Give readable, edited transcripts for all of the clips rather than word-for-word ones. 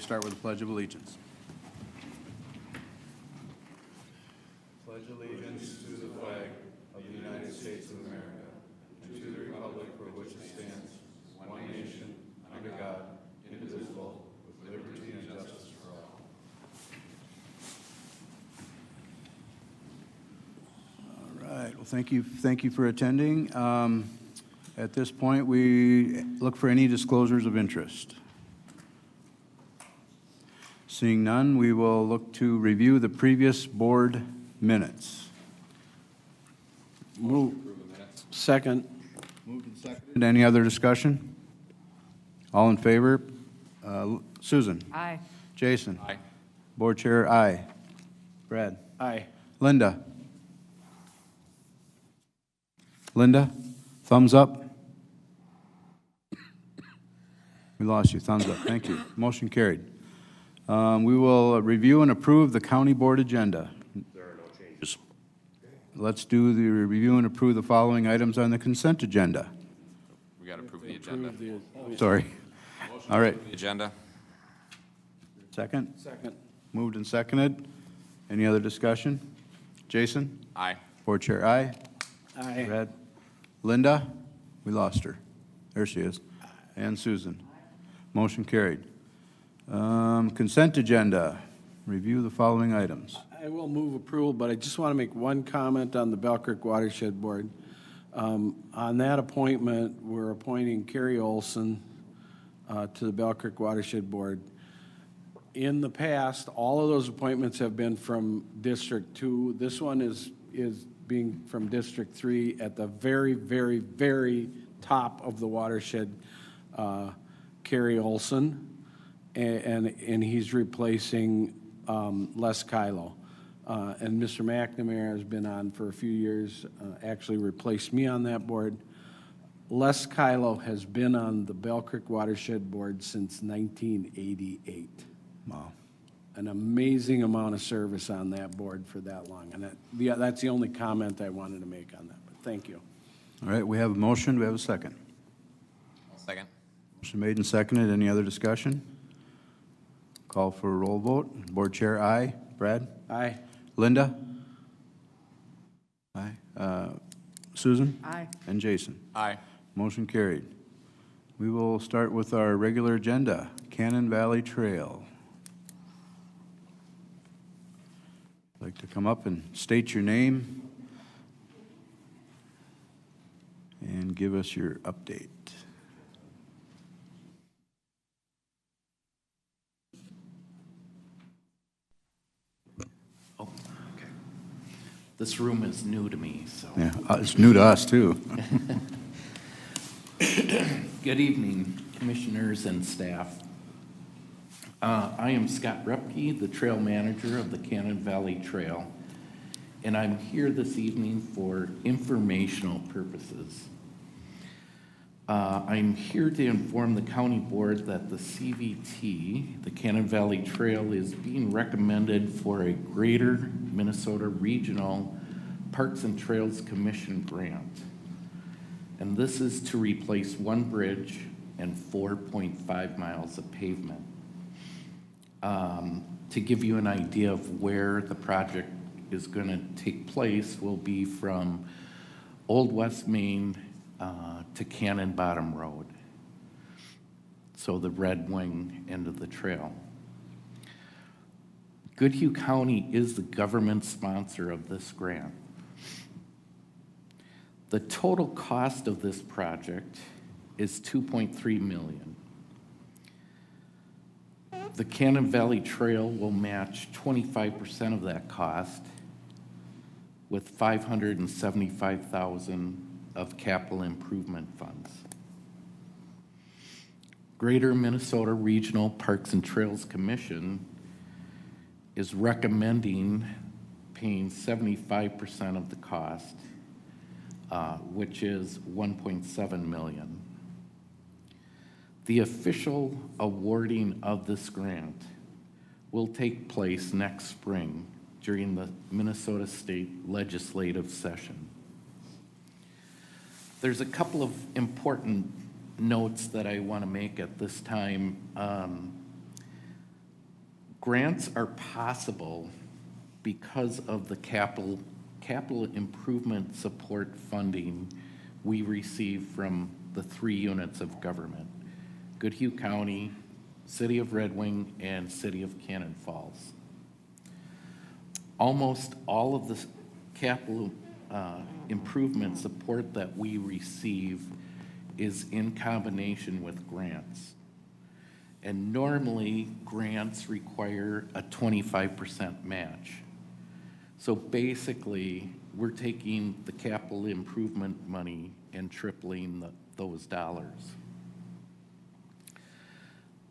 start with the Pledge of Allegiance. Pledge allegiance to the flag of the United States of America and to the republic for which it stands, one nation, under God, indivisible, with liberty and justice for all. All right. Well, thank you for attending. At this point, we look for any disclosures of interest. Seeing none, we will look to review the previous board minutes. Move. Second. Moved and seconded. Any other discussion? All in favor? Susan? Aye. Jason? Aye. Board Chair, aye. Brad? Aye. Linda? Linda? Thumbs up? We lost you. Thumbs up. Thank you. Motion carried. We will review and approve the county board agenda. There are no changes. Let's do the review and approve the following items on the consent agenda. We got to approve the agenda. Sorry. All right. The agenda. Second? Second. Moved and seconded. Any other discussion? Jason? Aye. Board Chair, aye. Aye. Brad? Linda? We lost her. There she is. And Susan? Motion carried. Consent agenda. Review the following items. I will move approval, but I just want to make one comment on the Bell Creek Watershed Board. On that appointment, we're appointing Carrie Olson to the Bell Creek Watershed Board. In the past, all of those appointments have been from District 2. This one is being from District 3 at the very, very, very top of the watershed, Carrie Olson, and he's replacing Les Kylo. And Mr. McNamara has been on for a few years, actually replaced me on that board. Les Kylo has been on the Bell Creek Watershed Board since 1988. Wow. An amazing amount of service on that board for that long. And that's the only comment I wanted to make on that. But thank you. All right, we have a motion. Do we have a second? Second. Motion made and seconded. Any other discussion? Call for a roll vote. Board Chair, aye. Brad? Aye. Linda? Aye. Susan? Aye. And Jason? Aye. Motion carried. We will start with our regular agenda, Cannon Valley Trail. I'd like to come up and state your name and give us your update. Oh, okay. This room is new to me, so. Yeah, it's new to us, too. Good evening, commissioners and staff. I am Scott Repke, the trail manager of the Cannon Valley Trail, and I'm here this evening for informational purposes. I'm here to inform the county board that the CVT, the Cannon Valley Trail, is being recommended for a Greater Minnesota Regional Parks and Trails Commission grant. And this is to replace one bridge and 4.5 miles of pavement. To give you an idea of where the project is going to take place, will be from Old West Main to Cannon Bottom Road. So the Red Wing end of the trail. Goodhue County is the government sponsor of this grant. The total cost of this project is $2.3 million. The Cannon Valley Trail will match 25% of that cost with $575,000 of capital improvement funds. Greater Minnesota Regional Parks and Trails Commission is recommending paying 75% of the cost, which is $1.7 million. The official awarding of this grant will take place next spring during the Minnesota State Legislative Session. There's a couple of important notes that I want to make at this time. grants are possible because of the capital improvement support funding we receive from the 3 units of government: Goodhue County, City of Red Wing, and City of Cannon Falls. Almost all of the capital improvement support that we receive is in combination with grants. And normally, grants require a 25% match. So basically, we're taking the capital improvement money and tripling those dollars.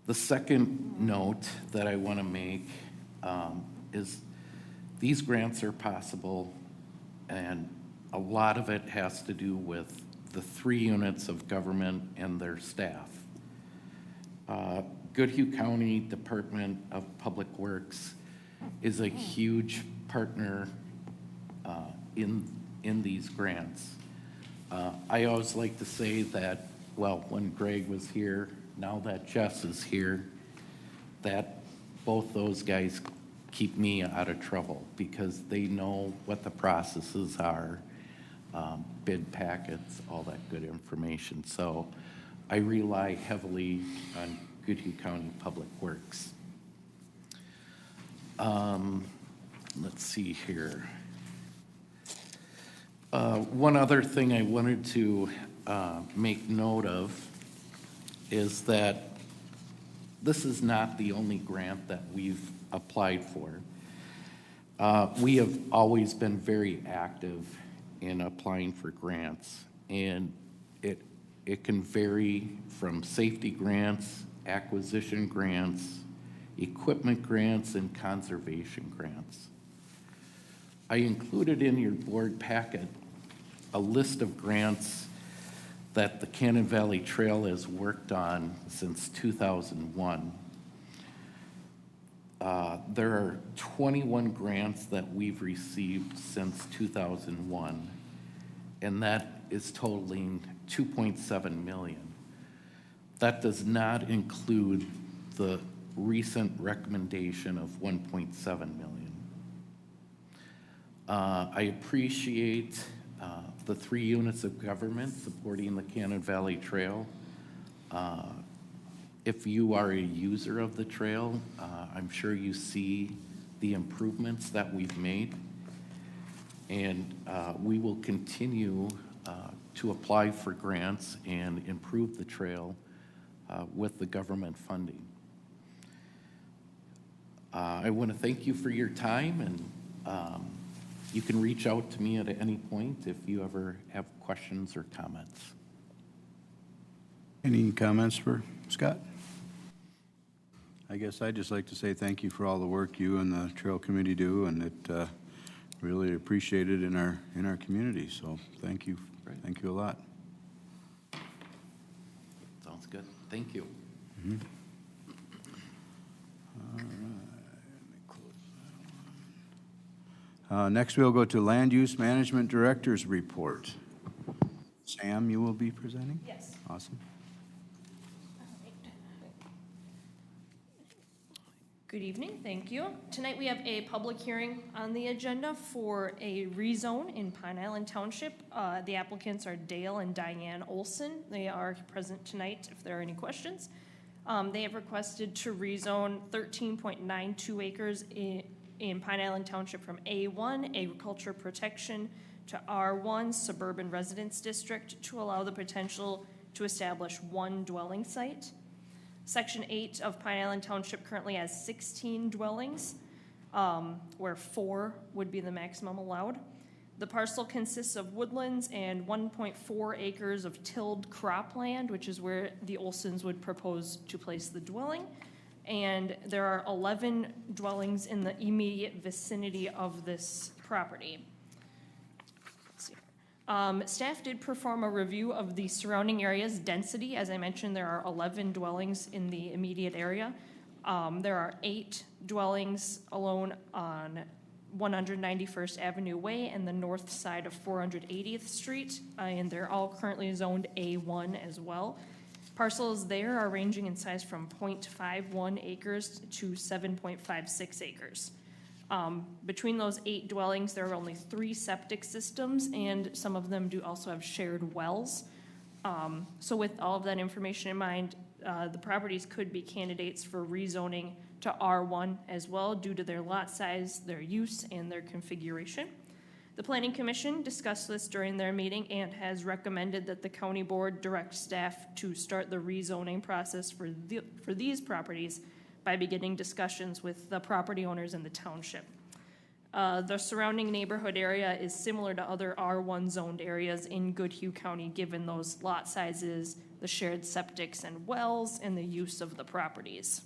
The second note that I want to make is these grants are possible, and a lot of it has to do with the 3 units of government and their staff. Goodhue County Department of Public Works is a huge partner in these grants. I always like to say that, well, when Greg was here, now that Jess is here, that both those guys keep me out of trouble because they know what the processes are, bid packets, all that good information. So I rely heavily on Goodhue County Public Works. Let's see here. One other thing I wanted to make note of is that this is not the only grant that we've applied for. We have always been very active in applying for grants, and it can vary from safety grants, acquisition grants, equipment grants, and conservation grants. I included in your board packet a list of grants that the Cannon Valley Trail has worked on since 2001. There are 21 grants that we've received since 2001, and that is totaling $2.7 million. That does not include the recent recommendation of $1.7 million. I appreciate the 3 units of government supporting the Cannon Valley Trail. If you are a user of the trail, I'm sure you see the improvements that we've made, and we will continue to apply for grants and improve the trail with the government funding. I want to thank you for your time, and you can reach out to me at any point if you ever have questions or comments. Any comments for Scott? I guess I'd just like to say thank you for all the work you and the Trail Committee do, and it really appreciated in our community. So thank you. Great. Thank you a lot. Sounds good. Thank you. Mm-hmm. Next, we'll go to Land Use Management Director's Report. Sam, you will be presenting? Yes. Awesome. Good evening, thank you. Tonight we have a public hearing on the agenda for a rezone in Pine Island Township. The applicants are Dale and Diane Olson. They are present tonight if there are any questions. They have requested to rezone 13.92 acres in Pine Island Township from A1, Agriculture Protection, to R1, Suburban Residence District, to allow the potential to establish 1 dwelling site. Section 8 of Pine Island Township currently has 16 dwellings, where 4 would be the maximum allowed. The parcel consists of woodlands and 1.4 acres of tilled cropland, which is where the Olsons would propose to place the dwelling. And there are 11 dwellings in the immediate vicinity of this property. Staff did perform a review of the surrounding area's density. As I mentioned, there are 11 dwellings in the immediate area. There are 8 dwellings alone on 191st Avenue Way and the north side of 480th Street, and they're all currently zoned A1 as well. Parcels there are ranging in size from 0.51 acres to 7.56 acres. Between those 8 dwellings, there are only 3 septic systems, and some of them do also have shared wells. So with all of that information in mind, the properties could be candidates for rezoning to R1 as well due to their lot size, their use, and their configuration. The Planning Commission discussed this during their meeting and has recommended that the county board direct staff to start the rezoning process for these properties by beginning discussions with the property owners in the township. The surrounding neighborhood area is similar to other R1 zoned areas in Goodhue County, given those lot sizes, the shared septics and wells, and the use of the properties.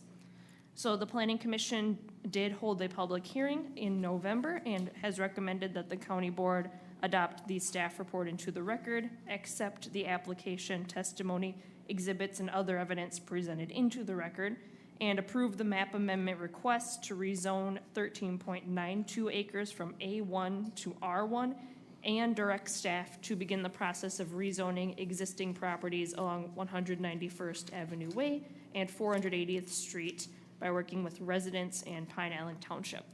So the Planning Commission did hold a public hearing in November and has recommended that the county board adopt the staff report into the record, accept the application, testimony, exhibits, and other evidence presented into the record, and approve the map amendment request to rezone 13.92 acres from A1 to R1, and direct staff to begin the process of rezoning existing properties along 191st Avenue Way and 480th Street by working with residents and Pine Island Township.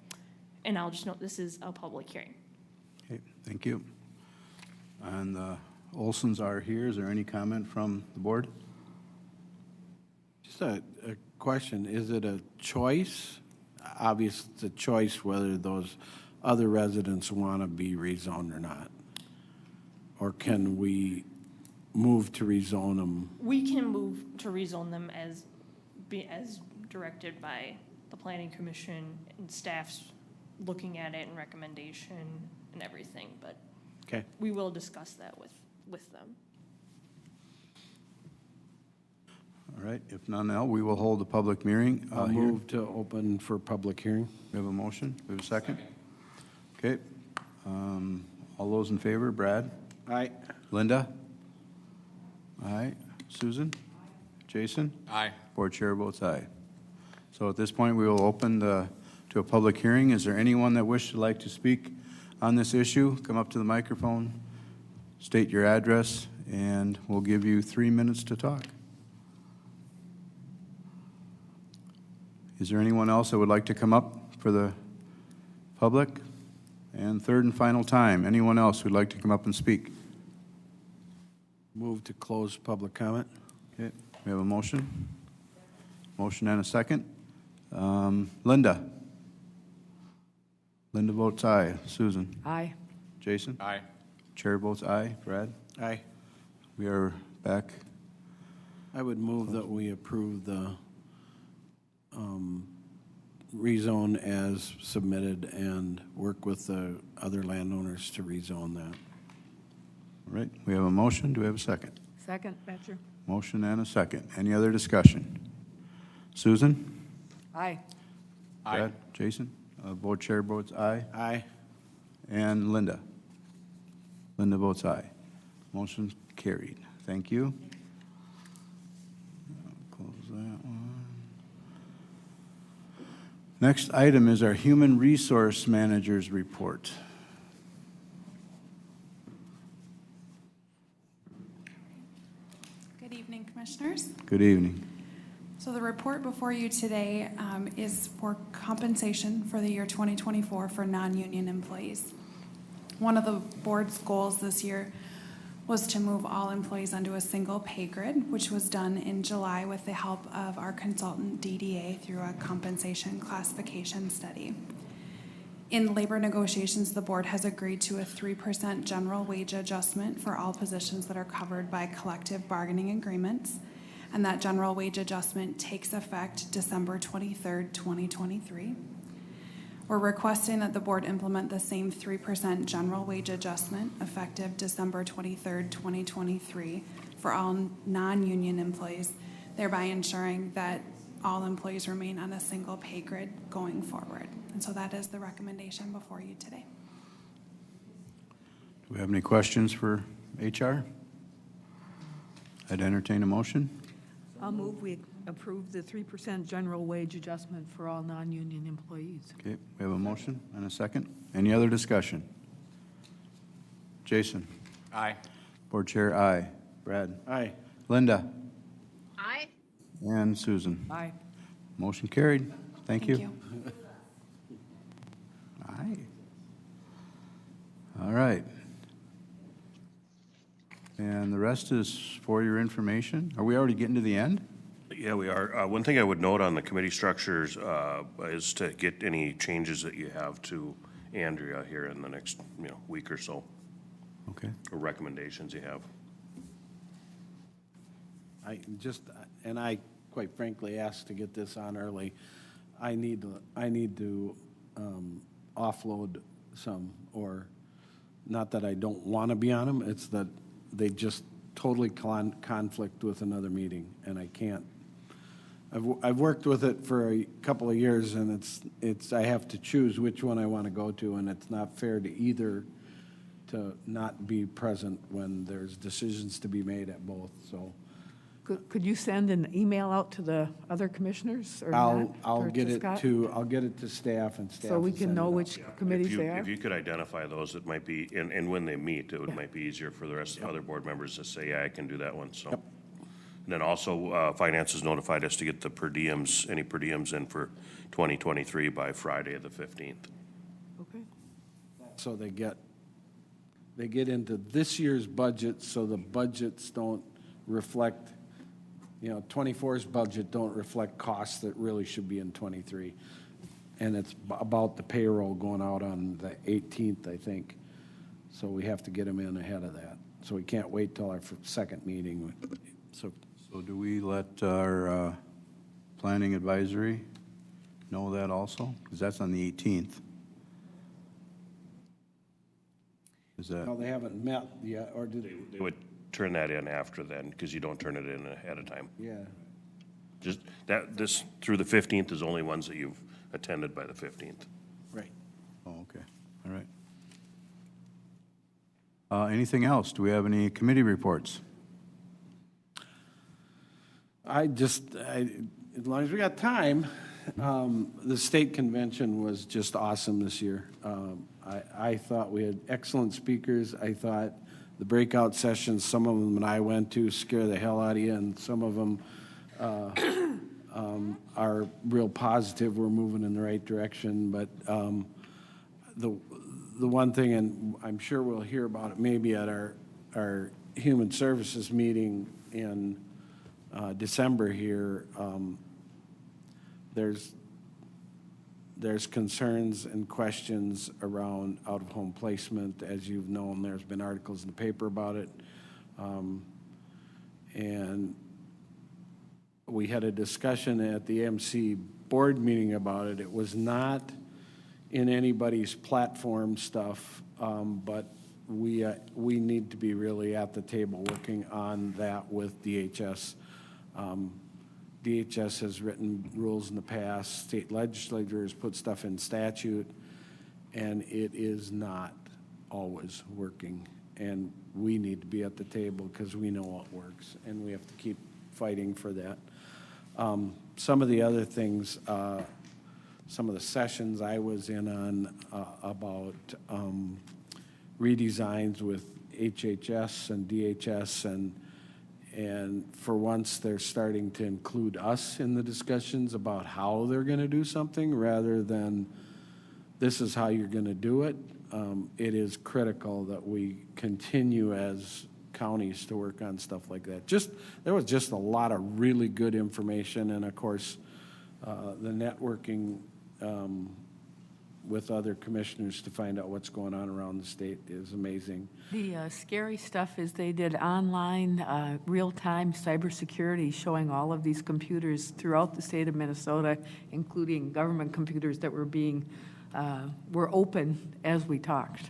And I'll just note this is a public hearing. Okay, thank you. And the Olsons are here. Is there any comment from the board? Just a question, is it a choice? Obviously, it's a choice whether those other residents want to be rezoned or not. Or can we move to rezone them? We can move to rezone them as directed by the Planning Commission and staff's looking at it and recommendation and everything, but Okay. we will discuss that with them. All right, if none else, we will hold a public hearing. I'll Here. move to open for public hearing. We have a motion. We have a second. Okay. All those in favor, Brad? Aye. Linda? Aye. Susan? Jason? Aye. Board chair votes aye. So at this point, we will open to a public hearing. Is there anyone that wishes to like to speak on this issue? Come up to the microphone, state your address, and we'll give you 3 minutes to talk. Is there anyone else that would like to come up for the public? And third and final time, anyone else who'd like to come up and speak? Move to close public comment. Okay, we have a motion. Motion and a second. Linda? Linda votes aye. Susan? Aye. Jason? Aye. Chair votes aye. Brad? Aye. We are back. I would move that we approve the rezone as submitted and work with the other landowners to rezone that. All right, we have a motion. Do we have a second? Second, Batcher. Motion and a second. Any other discussion? Susan? Aye. Aye. Brad? Jason? Board chair votes aye. Aye. And Linda? Linda votes aye. Motion carried. Thank you. Close that one. Next item is our Human Resource Manager's report. Good evening, Commissioners. Good evening. So the report before you today is for compensation for the year 2024 for non-union employees. One of the board's goals this year was to move all employees onto a single pay grid, which was done in July with the help of our consultant DDA through a compensation classification study. In labor negotiations, the board has agreed to a 3% general wage adjustment for all positions that are covered by collective bargaining agreements, and that general wage adjustment takes effect December 23rd, 2023. We're requesting that the board implement the same 3% general wage adjustment effective December 23rd, 2023 for all non-union employees, thereby ensuring that all employees remain on a single pay grid going forward. And so that is the recommendation before you today. Do we have any questions for HR? I'd entertain a motion. I'll move we approve the 3% general wage adjustment for all non-union employees. Okay, we have a motion and a second. Any other discussion? Jason? Aye. Board chair, aye. Brad? Aye. Linda? Aye. And Susan. Aye. Motion carried. Thank you. Aye. All right. And the rest is for your information. Are we already getting to the end? Yeah, we are. One thing I would note on the committee structures is to get any changes that you have to Andrea here in the next, week or so, Okay. or recommendations you have. I quite frankly asked to get this on early. I need to offload some, or not that I don't want to be on them, it's that they just totally conflict with another meeting, and I can't. I've worked with it for a couple of years, and I have to choose which one I want to go to, and it's not fair to either to not be present when there's decisions to be made at both, so. Could you send an email out to the other commissioners or not? I'll Or get it Scott? I'll get it to staff, and staff So we will can send it know out. which committees they are? If you could identify those, it might be, and when they meet, it might be easier for the rest of the other board members to say, yeah, I can do that one, so. Yep. And then also, finance has notified us to get the per diems, any per diems in for 2023 by Friday the 15th. Okay. So they get into this year's budget, so the budgets don't reflect, 24's budget don't reflect costs that really should be in 23. And it's about the payroll going out on the 18th, I think. So we have to get them in ahead of that. So we can't wait till our second meeting. So do we let our planning advisory know that also? Because that's on the 18th. Is Well, that, they haven't met yet, or did they? They would turn that in after then, because you don't turn it in ahead of time. Yeah. Just this through the 15th is only ones that you've attended by the 15th. Right. oh, okay, all right. Anything else? Do we have any committee reports? as long as we got time, the state convention was just awesome this year. I thought we had excellent speakers. I thought the breakout sessions, some of them that I went to scare the hell out of you, and some of them are real positive. We're moving in the right direction, but the one thing, and I'm sure we'll hear about it maybe at our Human Services meeting in December here, there's concerns and questions around out-of-home placement. As you've known, there's been articles in the paper about it. And we had a discussion at the AMC board meeting about it. It was not in anybody's platform stuff, but we need to be really at the table working on that with DHS. DHS has written rules in the past, state legislators put stuff in statute, and it is not always working. And we need to be at the table because we know what works, and we have to keep fighting for that. Some of the other things, some of the sessions I was in on about redesigns with HHS and DHS, and for once they're starting to include us in the discussions about how they're going to do something rather than this is how you're going to do it. It is critical that we continue as counties to work on stuff like that. There was just a lot of really good information, and of course, the networking with other commissioners to find out what's going on around the state is amazing. The scary stuff is they did online, real-time cybersecurity showing all of these computers throughout the state of Minnesota, including government computers that were open as we talked.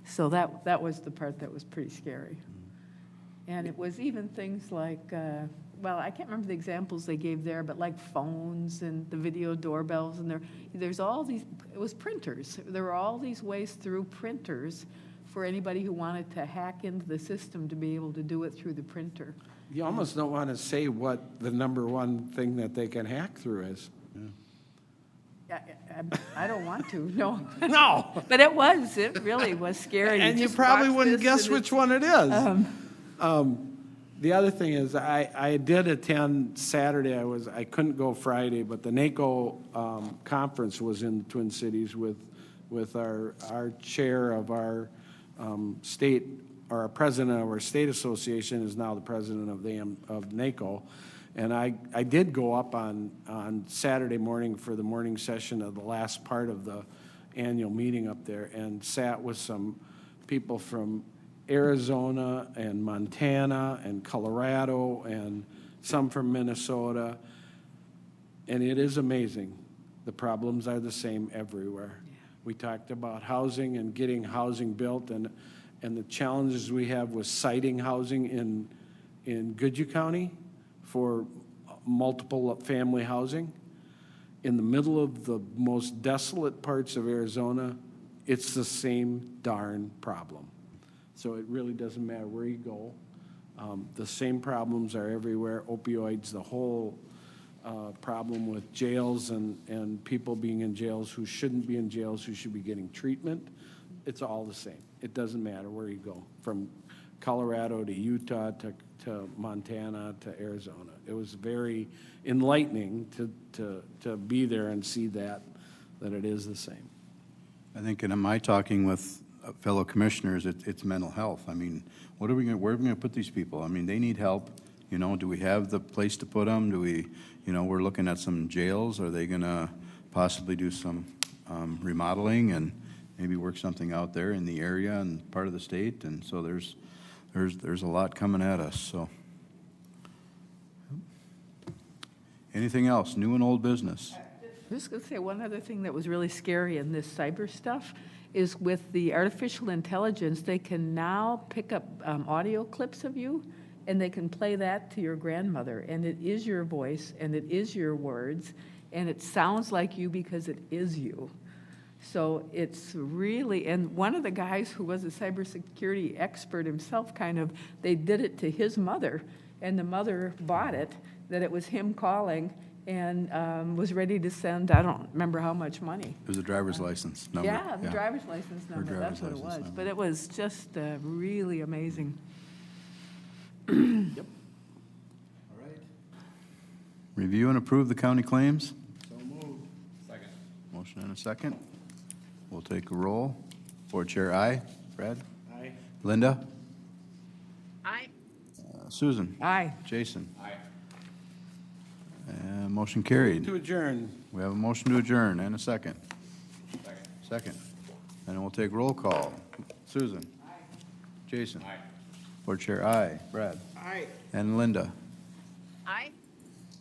So that was the part that was pretty scary. And it was even things like, well, I can't remember the examples they gave there, but like phones and the video doorbells, and there's all these, it was printers. There were all these ways through printers for anybody who wanted to hack into the system to be able to do it through the printer. You almost don't want to say what the number one thing that they can hack through is. I don't want to, no. No! But it really was scary. And you just probably watch wouldn't this guess and which one it is. The other thing is, I did attend Saturday, I couldn't go Friday, but the NACO conference was in the Twin Cities with our chair of our state, or our president of our state association is now the president of NACO. And I did go up on Saturday morning for the morning session of the last part of the annual meeting up there, and sat with some people from Arizona and Montana and Colorado and some from Minnesota. And it is amazing. The problems are the same everywhere. We talked about housing and getting housing built, and the challenges we have with siting housing in Goodhue County for multiple family housing. In the middle of the most desolate parts of Arizona, it's the same darn problem. So it really doesn't matter where you go. The same problems are everywhere. Opioids, the whole problem with jails and people being in jails who shouldn't be in jails, who should be getting treatment. It's all the same. It doesn't matter where you go, from Colorado to Utah to Montana to Arizona. It was very enlightening to be there and see that it is the same. I think in my talking with fellow commissioners, it's mental health. I mean, where are we gonna put these people? I mean, they need help. You know, do we have the place to put them? Do we, we're looking at some jails. Are they gonna possibly do some remodeling and maybe work something out there in the area and part of the state? And so there's a lot coming at us, so. Anything else, new and old business? I'm just going to say one other thing that was really scary in this cyber stuff is with the artificial intelligence, they can now pick up audio clips of you, and they can play that to your grandmother, and it is your voice, and it is your words, and it sounds like you because it is you. So it's really, and one of the guys who was a cybersecurity expert himself, they did it to his mother, and the mother bought it, that it was him calling, and was ready to send, I don't remember how much money. It was a driver's license number. Yeah, the driver's license number, that's what it was. But it was just really amazing. Yep. All right. Review and approve the county claims? So moved. Second. Motion and a second. We'll take a roll. Board Chair, aye. Brad? Aye. Linda? Aye. Susan? Aye. Jason? Aye. Motion carried. To adjourn. We have a motion to adjourn and a second. Second. Second. And we'll take roll call. Susan? Aye. Jason? Aye. Board Chair, aye. Brad? Aye. And Linda? Aye.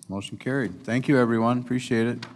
Motion carried. Thank you, everyone. Appreciate it.